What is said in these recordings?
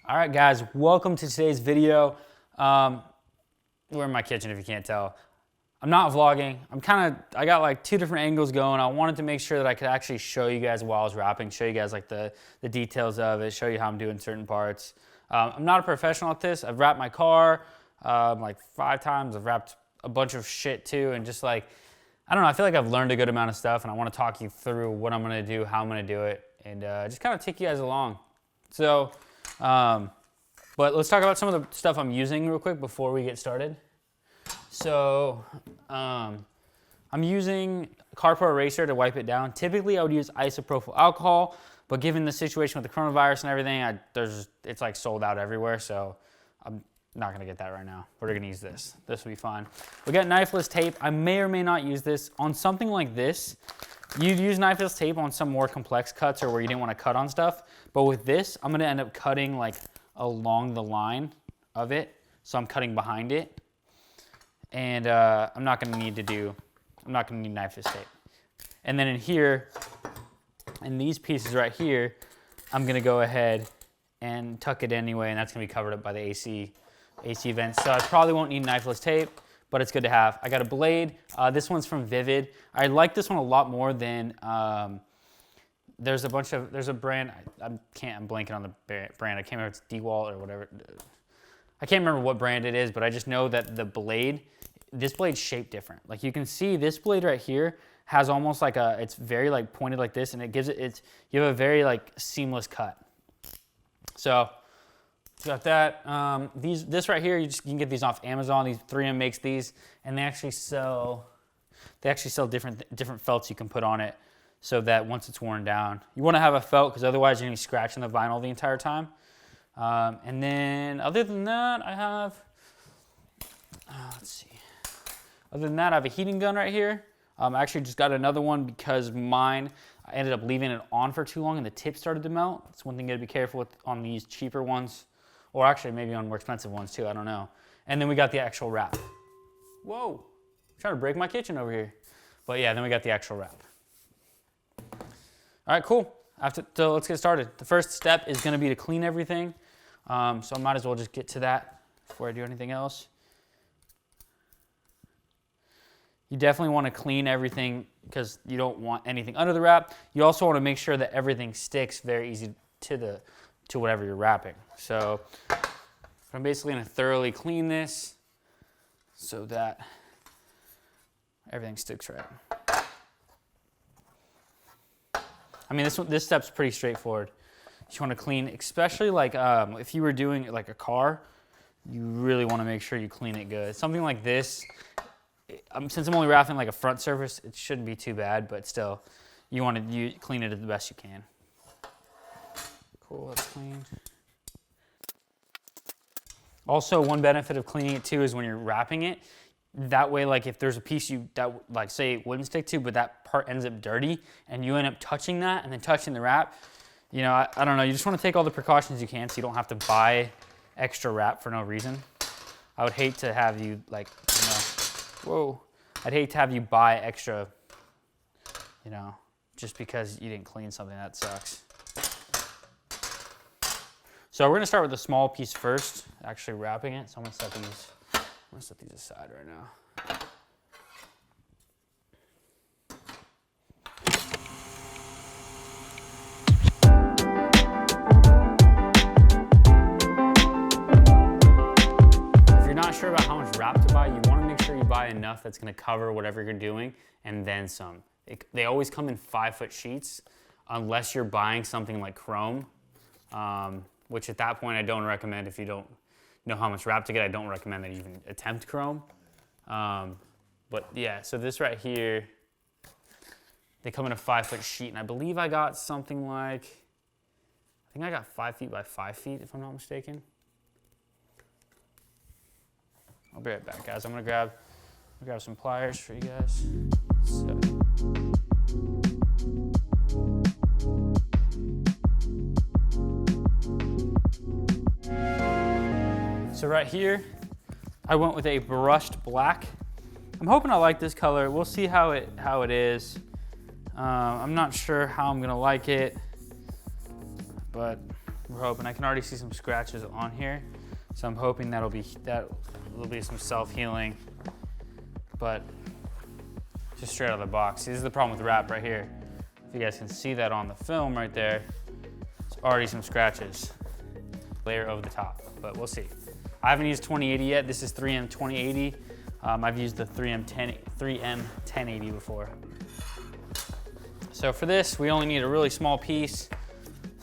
All right, guys, welcome to today's video. We're in my kitchen if you can't tell. I'm not vlogging. I got like two different angles going. I wanted to make sure that I could actually show you guys while I was wrapping, show you guys like the details of it, show you how I'm doing certain parts. I'm not a professional at this. I've wrapped my car like 5 times. I've wrapped a bunch of shit too, and just like, I don't know, I feel like I've learned a good amount of stuff, and I want to talk you through what I'm gonna do, how I'm gonna do it, and just kind of take you guys along. So, but let's talk about some of the stuff I'm using real quick before we get started. So, I'm using Carpro Eraser to wipe it down. Typically, I would use isopropyl alcohol, but given the situation with the coronavirus and everything, it's like sold out everywhere, so I'm not gonna get that right now. We're gonna use this. This will be fine. We got knifeless tape. I may or may not use this. On something like this, you'd use knifeless tape on some more complex cuts or where you didn't want to cut on stuff. But with this, I'm gonna end up cutting like along the line of it. So I'm cutting behind it. And I'm not gonna need knifeless tape. And then in here, in these pieces right here, I'm gonna go ahead and tuck it anyway, and that's gonna be covered up by the AC vents. So I probably won't need knifeless tape, but it's good to have. I got a blade. This one's from Vivid. I like this one a lot more than, there's a brand, I'm blanking on the brand. I can't remember if it's DeWalt or whatever. I can't remember what brand it is, but I just know that this blade's shaped different. Like you can see this blade right here has almost like it's very like pointed like this, and it gives you have a very like seamless cut. So, got that. This right here, you can get these off Amazon. 3M makes these, and they actually sell different felts you can put on it, so that once it's worn down, you want to have a felt because otherwise you're gonna be scratching the vinyl the entire time. And then other than that, I have let's see. Other than that, I have a heating gun right here. I actually just got another one because mine, I ended up leaving it on for too long and the tip started to melt. That's one thing you gotta be careful with on these cheaper ones. Or actually maybe on more expensive ones too, I don't know. And then we got the actual wrap. Whoa, I'm trying to break my kitchen over here. But yeah, then we got the actual wrap. All right, cool. So let's get started. The first step is gonna be to clean everything. So I might as well just get to that before I do anything else. You definitely wanna clean everything because you don't want anything under the wrap. You also wanna make sure that everything sticks very easy to whatever you're wrapping. So I'm basically gonna thoroughly clean this so that everything sticks right. I mean, this step's pretty straightforward. You wanna clean, especially like if you were doing like a car, you really wanna make sure you clean it good. Something like this, since I'm only wrapping like a front surface, it shouldn't be too bad, but still, you wanna clean it the best you can. Cool, that's clean. Also, one benefit of cleaning it too is when you're wrapping it, that way, like if there's a piece that like say it wouldn't stick to, but that part ends up dirty and you end up touching that and then touching the wrap, you know, I don't know, you just want to take all the precautions you can so you don't have to buy extra wrap for no reason. I would hate to have you like, you know, whoa, I'd hate to have you buy extra, you know, just because you didn't clean something. That sucks. So we're gonna start with the small piece first, actually wrapping it. So I'm gonna set these aside right now. If you're not sure about how much wrap to buy, you wanna make sure you buy enough that's gonna cover whatever you're doing and then some. They always come in 5-foot sheets unless you're buying something like chrome. Which at that point I don't recommend. If you don't know how much wrap to get, I don't recommend that you even attempt chrome. But yeah, so this right here, they come in a 5-foot sheet, and I believe I got something like, I think I got 5 feet by 5 feet, if I'm not mistaken. I'll be right back, guys. I'm gonna grab some pliers for you guys. So right here, I went with a brushed black. I'm hoping I like this color. We'll see how it is. I'm not sure how I'm gonna like it, but We're hoping. I can already see some scratches on here, so I'm hoping that'll be some self-healing, but just straight out of the box. See, this is the problem with wrap right here. If you guys can see that on the film right there, it's already some scratches. Layer over the top, but we'll see. I haven't used 2080 yet. This is 3M 2080. I've used the 3M 1080 before. So for this, we only need a really small piece.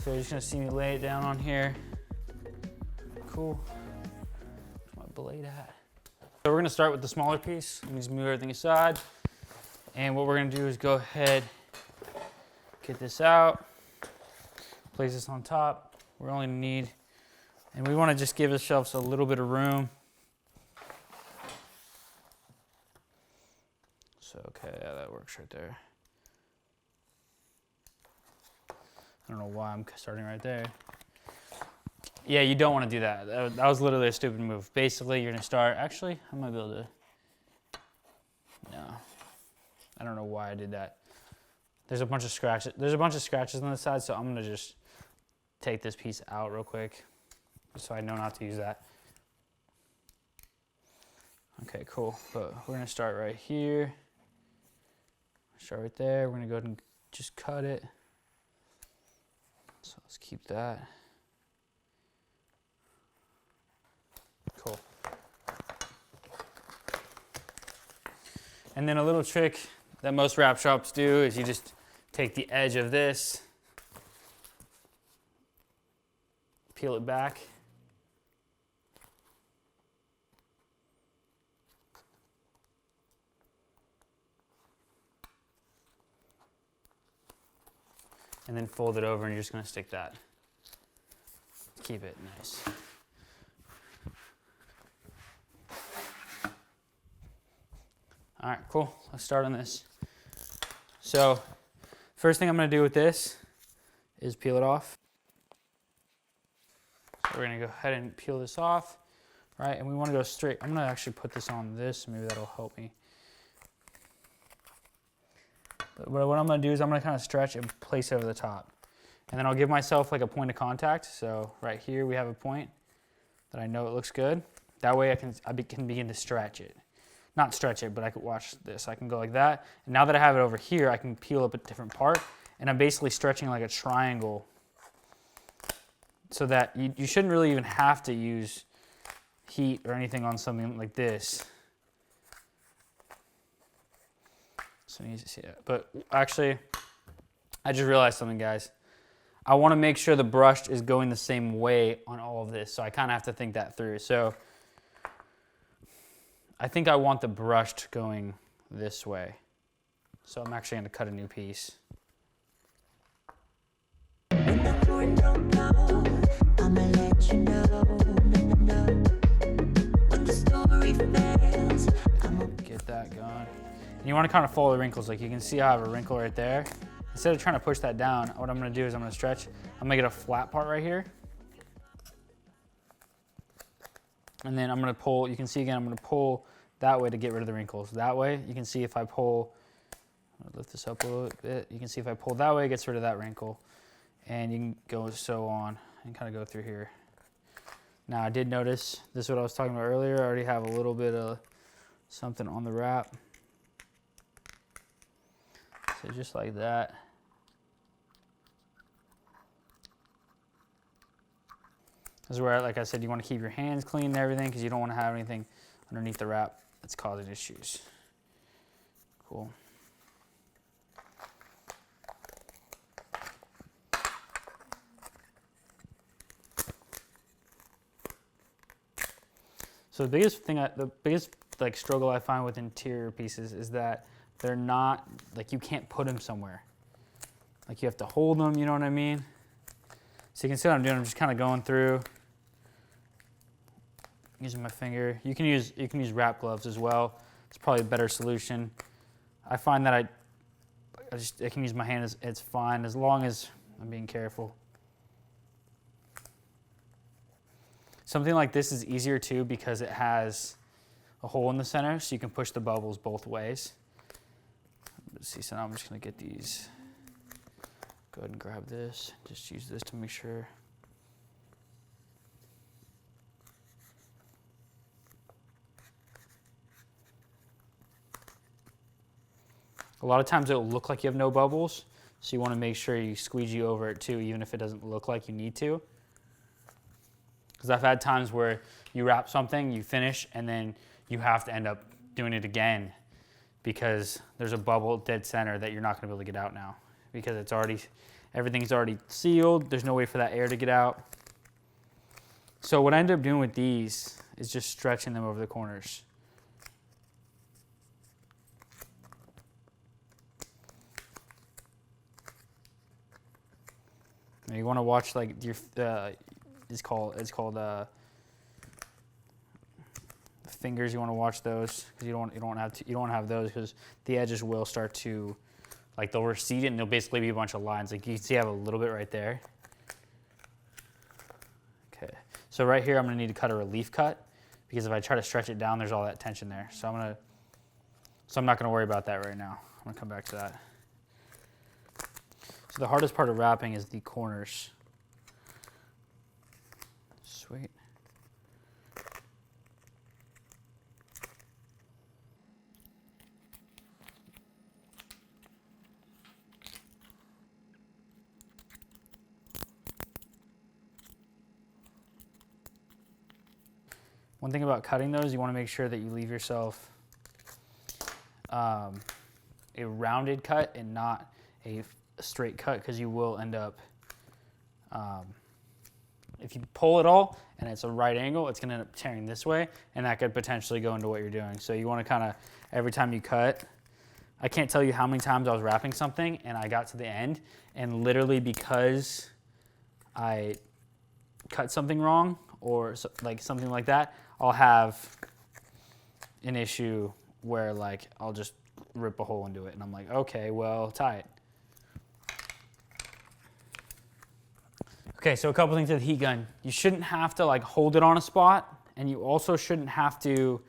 So you're just gonna see me lay it down on here. Cool. Where's my blade at? So we're gonna start with the smaller piece. Let me just move everything aside. And what we're gonna do is go ahead, get this out, place this on top. We're only gonna need, and we wanna just give ourselves a little bit of room. So, okay, yeah, that works right there. I don't know why I'm starting right there. Yeah, you don't want to do that. That was literally a stupid move. Basically, you're going to start, actually, I might be able to, no. I don't know why I did that. There's a bunch of scratches. There's a bunch of scratches on the side, so I'm going to just take this piece out real quick, just so I know not to use that. Okay, cool. But we're going to start right here. Start right there. We're going to go ahead and just cut it. So let's keep that. Cool. And then a little trick that most wrap shops do is you just take the edge of this, peel it back, and then fold it over, and you're just gonna stick that. Keep it nice. All right, cool, let's start on this. So, first thing I'm gonna do with this is peel it off. So we're gonna go ahead and peel this off, right? And we wanna go straight. I'm gonna actually put this on this, maybe that'll help me. But what I'm gonna do is I'm gonna kind of stretch and place it over the top. And then I'll give myself like a point of contact. So right here we have a point that I know it looks good. That way I can begin to stretch it. Not stretch it, but I could watch this. I can go like that. And now that I have it over here, I can peel up a different part. And I'm basically stretching like a triangle so that you shouldn't really even have to use heat or anything on something like this. So you need to see it. But actually, I just realized something, guys. I want to make sure the brush is going the same way on all of this. So I kind of have to think that through. So I think I want the brushed going this way. So I'm actually going to cut a new piece. Get that going. And you want to kind of follow the wrinkles. Like you can see I have a wrinkle right there. Instead of trying to push that down, what I'm going to do is I'm going to stretch. I'm going to get a flat part right here. And then I'm going to pull, you can see again, I'm going to pull that way to get rid of the wrinkles. That way, you can see if I pull, I'll lift this up a little bit. You can see if I pull that way, it gets rid of that wrinkle. And you can go so on and kind of go through here. Now I did notice, this is what I was talking about earlier, I already have a little bit of something on the wrap. So just like that. This is where, like I said, you want to keep your hands clean and everything because you don't want to have anything underneath the wrap that's causing issues. Cool. So the biggest like struggle I find with interior pieces is that they're not, like you can't put them somewhere. Like you have to hold them, you know what I mean? So you can see what I'm doing, I'm just kind of going through, using my finger. You can use wrap gloves as well. It's probably a better solution. I find that I can use my hand, it's fine as long as I'm being careful. Something like this is easier too because it has a hole in the center, so you can push the bubbles both ways. Let's see, so now I'm just gonna get these. Go ahead and grab this. Just use this to make sure. A lot of times it'll look like you have no bubbles, so you want to make sure you squeegee over it too, even if it doesn't look like you need to. Because I've had times where you wrap something, you finish, and then you have to end up doing it again because there's a bubble dead center that you're not going to be able to get out now because it's already, everything's already sealed. There's no way for that air to get out. So what I ended up doing with these is just stretching them over the corners. Now you want to watch like your it's called fingers. You want to watch those because you don't have those because the edges will start to, like, they'll recede and there'll basically be a bunch of lines. Like you can see I have a little bit right there. Okay, so right here I'm going to need to cut a relief cut because if I try to stretch it down, there's all that tension there. So I'm not going to worry about that right now. I'm going to come back to that. So the hardest part of wrapping is the corners. Sweet. One thing about cutting those, you want to make sure that you leave yourself a rounded cut and not a straight cut, because you will end up, if you pull it all and it's a right angle, it's going to end up tearing this way, and that could potentially go into what you're doing. So you want to kind of, every time you cut, I can't tell you how many times I was wrapping something and I got to the end, and literally because I cut something wrong or like something like that, I'll have an issue where like I'll just rip a hole into it and I'm like, okay, well, tie it. Okay, so a couple things with the heat gun. You shouldn't have to like hold it on a spot, and you also shouldn't have to you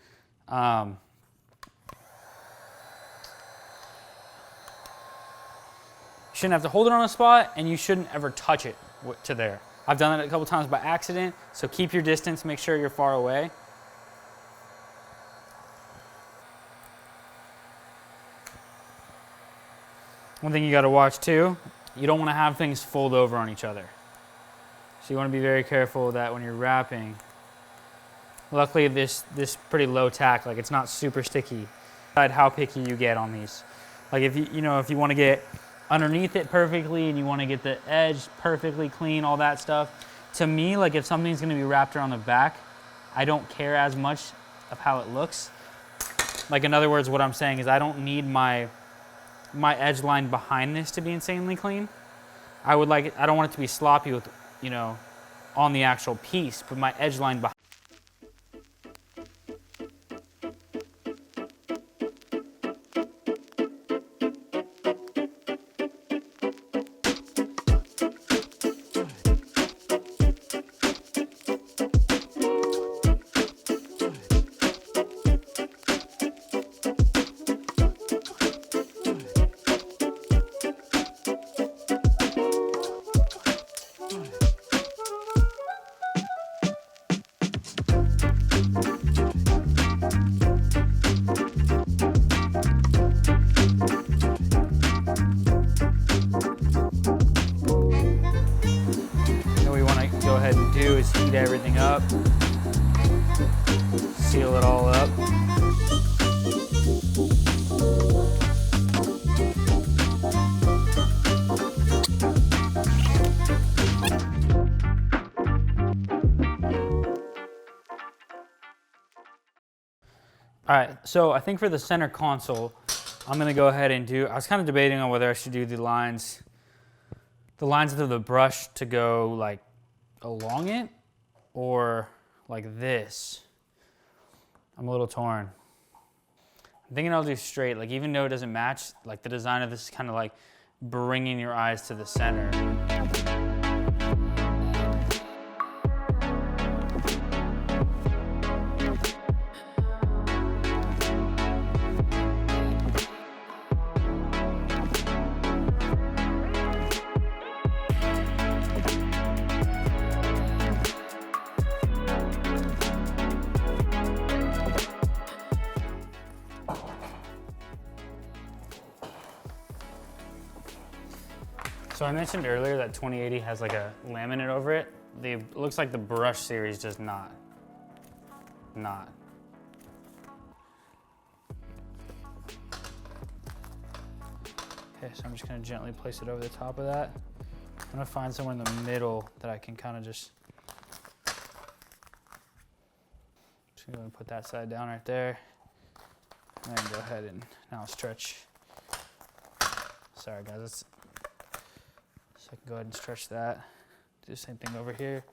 shouldn't have to hold it on a spot, and you shouldn't ever touch it to there. I've done that a couple times by accident, so keep your distance, make sure you're far away. One thing you gotta watch too, you don't wanna have things fold over on each other. So you wanna be very careful that when you're wrapping, luckily this pretty low tack, like it's not super sticky. Decide how picky you get on these. Like if you wanna get underneath it perfectly and you wanna get the edge perfectly clean, all that stuff. To me, like if something's gonna be wrapped around the back, I don't care as much of how it looks. Like in other words, what I'm saying is I don't need my edge line behind this to be insanely clean. I don't want it to be sloppy with, on the actual piece, but my edge line behind. Do is heat everything up, seal it all up. All right, so I think for the center console, I'm gonna go ahead and I was kind of debating on whether I should do the lines of the brush to go like along it or like this. I'm a little torn. I'm thinking I'll do straight, like even though it doesn't match, like the design of this is kind of like bringing your eyes to the center. So I mentioned earlier that 2080 has like a laminate over it. It looks like the brush series does not. Okay, so I'm just gonna gently place it over the top of that. I'm gonna find somewhere in the middle that I can kind of just gonna put that side down right there. And then go ahead and now stretch. Sorry guys, so I can go ahead and stretch that. Do the same thing over here.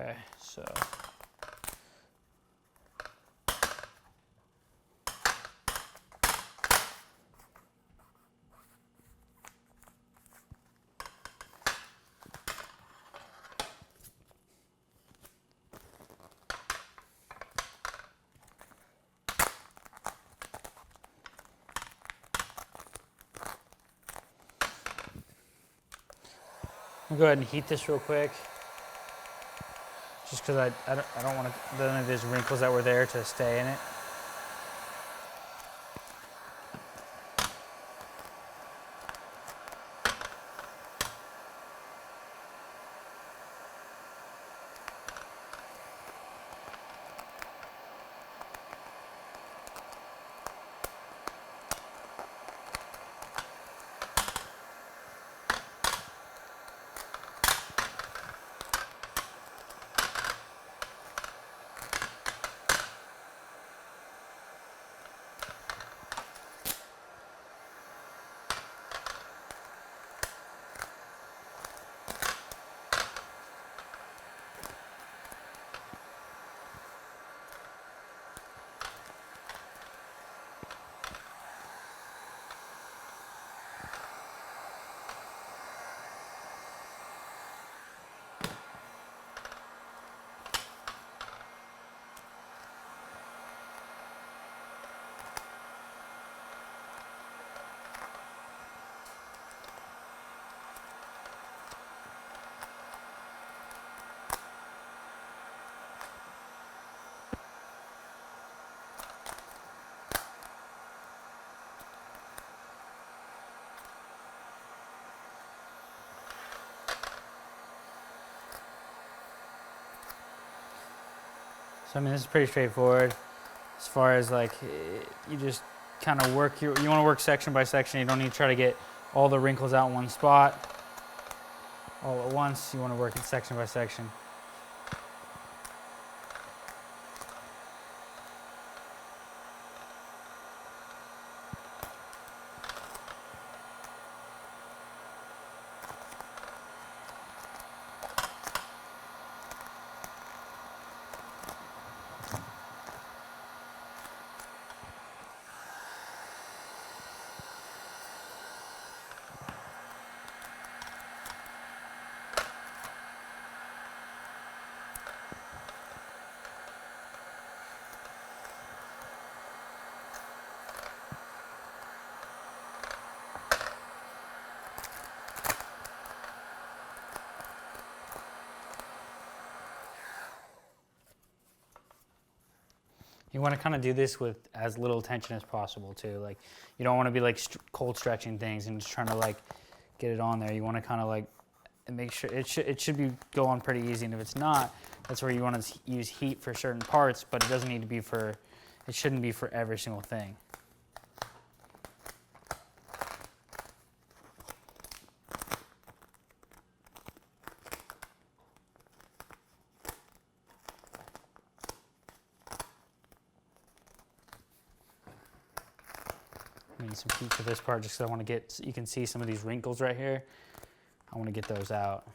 Okay, so I'll go ahead and heat this real quick. Just because I don't want none of these wrinkles that were there to stay in it. So I mean, this is pretty straightforward. As far as like, you just kind of work, you want to work section by section. You don't need to try to get all the wrinkles out in one spot all at once. You want to work it section by section. You want to kind of do this with as little tension as possible too. Like, you don't want to be like cold stretching things and just trying to like get it on there. You want to kind of like make sure it should be going pretty easy. And if it's not, that's where you want to use heat for certain parts, but it doesn't need to be for, it shouldn't be for every single thing. I need some heat for this part just because I want to get, you can see some of these wrinkles right here. I want to get those out.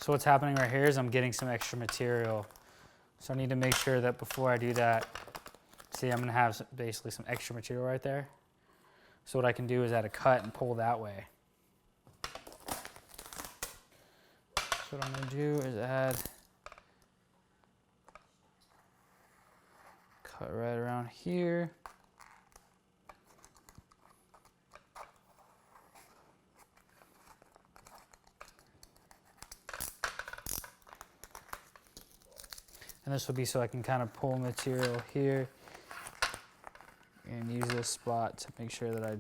So what's happening right here is I'm getting some extra material. So I need to make sure that before I do that, see, I'm gonna have basically some extra material right there. So what I can do is add a cut and pull that way. So what I'm gonna do is add cut right around here. And this will be so I can kind of pull material here and use this spot to make sure that I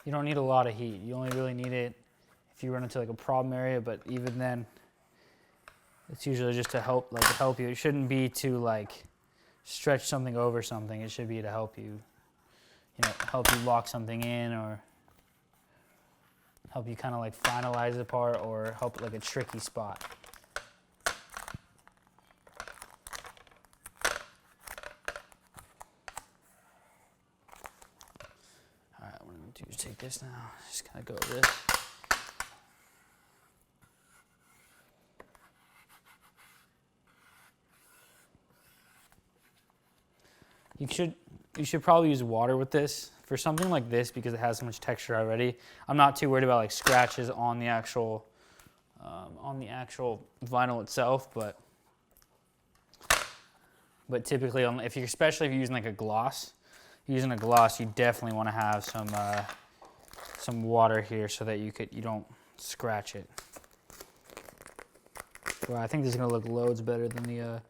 you don't need a lot of heat. You only really need it if you run into like a problem area, but even then, it's usually just to help you. It shouldn't be to like stretch something over something. It should be to help you, help you lock something in or help you kind of like finalize the part or help like a tricky spot. All right, what I'm gonna do is take this now. Just kind of go with this. You should probably use water with this for something like this because it has so much texture already. I'm not too worried about like scratches on the actual vinyl itself, but typically especially if you're using like a gloss, you definitely want to have some water here so that you don't scratch it. Well, I think this is gonna look loads better than the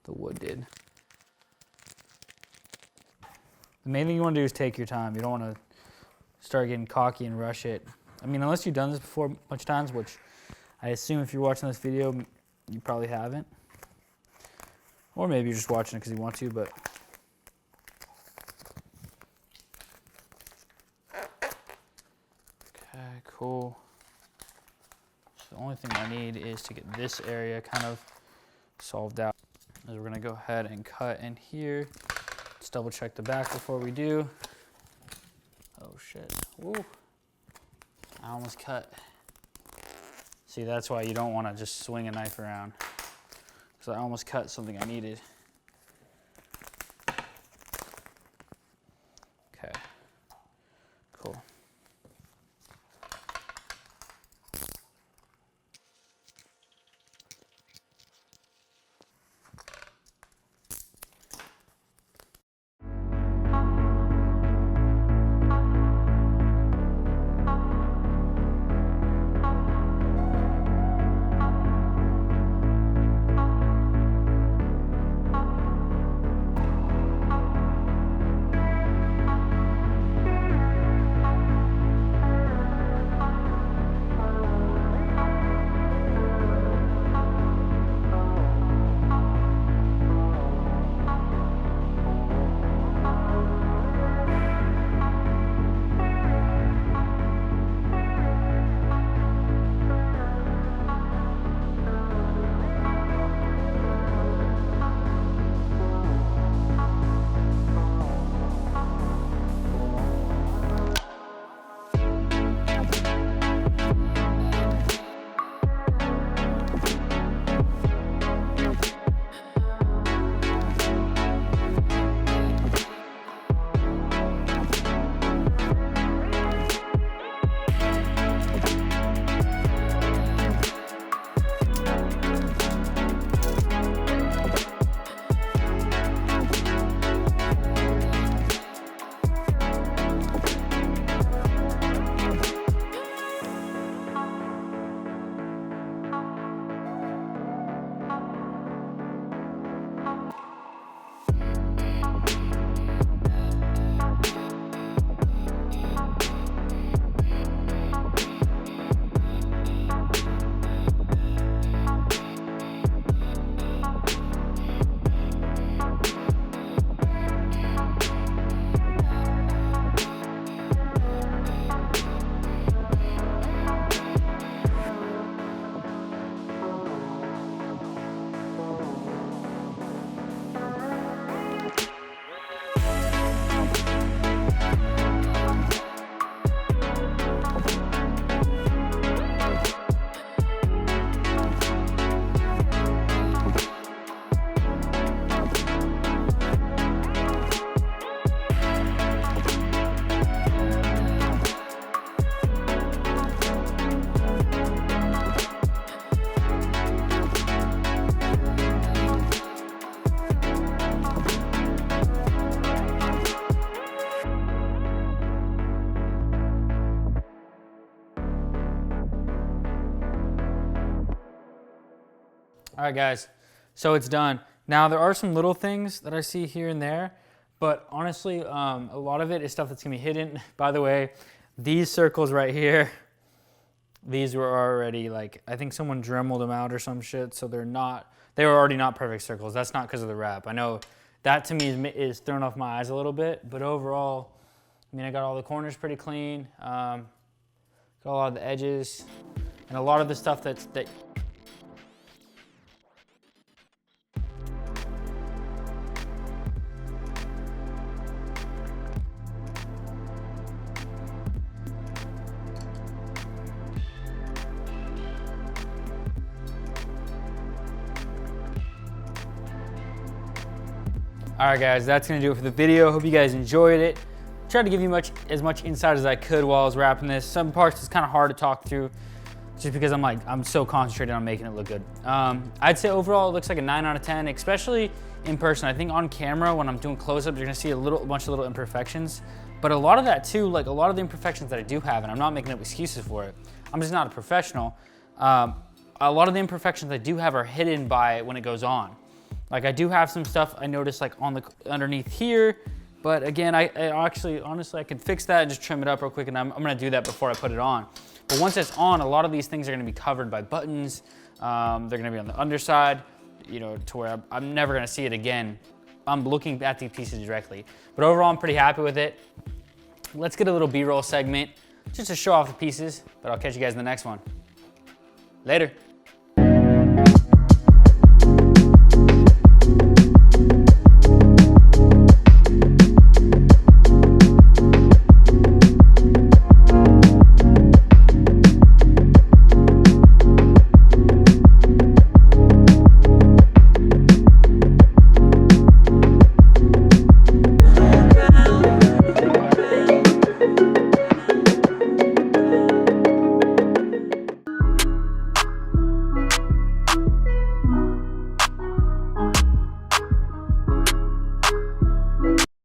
wood did. The main thing you want to do is take your time. You don't want to start getting cocky and rush it. I mean, unless you've done this before a bunch of times, which I assume if you're watching this video, you probably haven't. Or maybe you're just watching it because you want to, but. Okay, cool. So the only thing I need is to get this area kind of solved out. Is we're going to go ahead and cut in here. Let's double check the back before we do. Oh shit, woo. I almost cut. See, that's why you don't want to just swing a knife around. Because I almost cut something I needed. Okay, cool. All right, guys, so it's done. Now, there are some little things that I see here and there, but honestly, a lot of it is stuff that's gonna be hidden. By the way, these circles right here, these were already like, I think someone dremeled them out or some shit, so they were already not perfect circles. That's not because of the wrap. I know that to me is throwing off my eyes a little bit, but overall, I mean, I got all the corners pretty clean, got a lot of the edges, and a lot of the stuff that All right, guys, that's gonna do it for the video. Hope you guys enjoyed it. Tried to give you as much insight as I could while I was wrapping this. Some parts is kind of hard to talk through just because I'm so concentrated on making it look good. I'd say overall it looks like a 9 out of 10, especially in person. I think on camera, when I'm doing close-ups, you're gonna see a bunch of little imperfections. But a lot of that too, like a lot of the imperfections that I do have, and I'm not making up excuses for it, I'm just not a professional. A lot of the imperfections I do have are hidden by when it goes on. Like I do have some stuff I noticed like underneath here, but again, I actually, honestly, I could fix that and just trim it up real quick, and I'm gonna do that before I put it on. But once it's on, a lot of these things are gonna be covered by buttons. They're gonna be on the underside, you know, to where I'm never gonna see it again. I'm looking at these pieces directly. But overall, I'm pretty happy with it. Let's get a little B-roll segment just to show off the pieces, but I'll catch you guys in the next one. Later.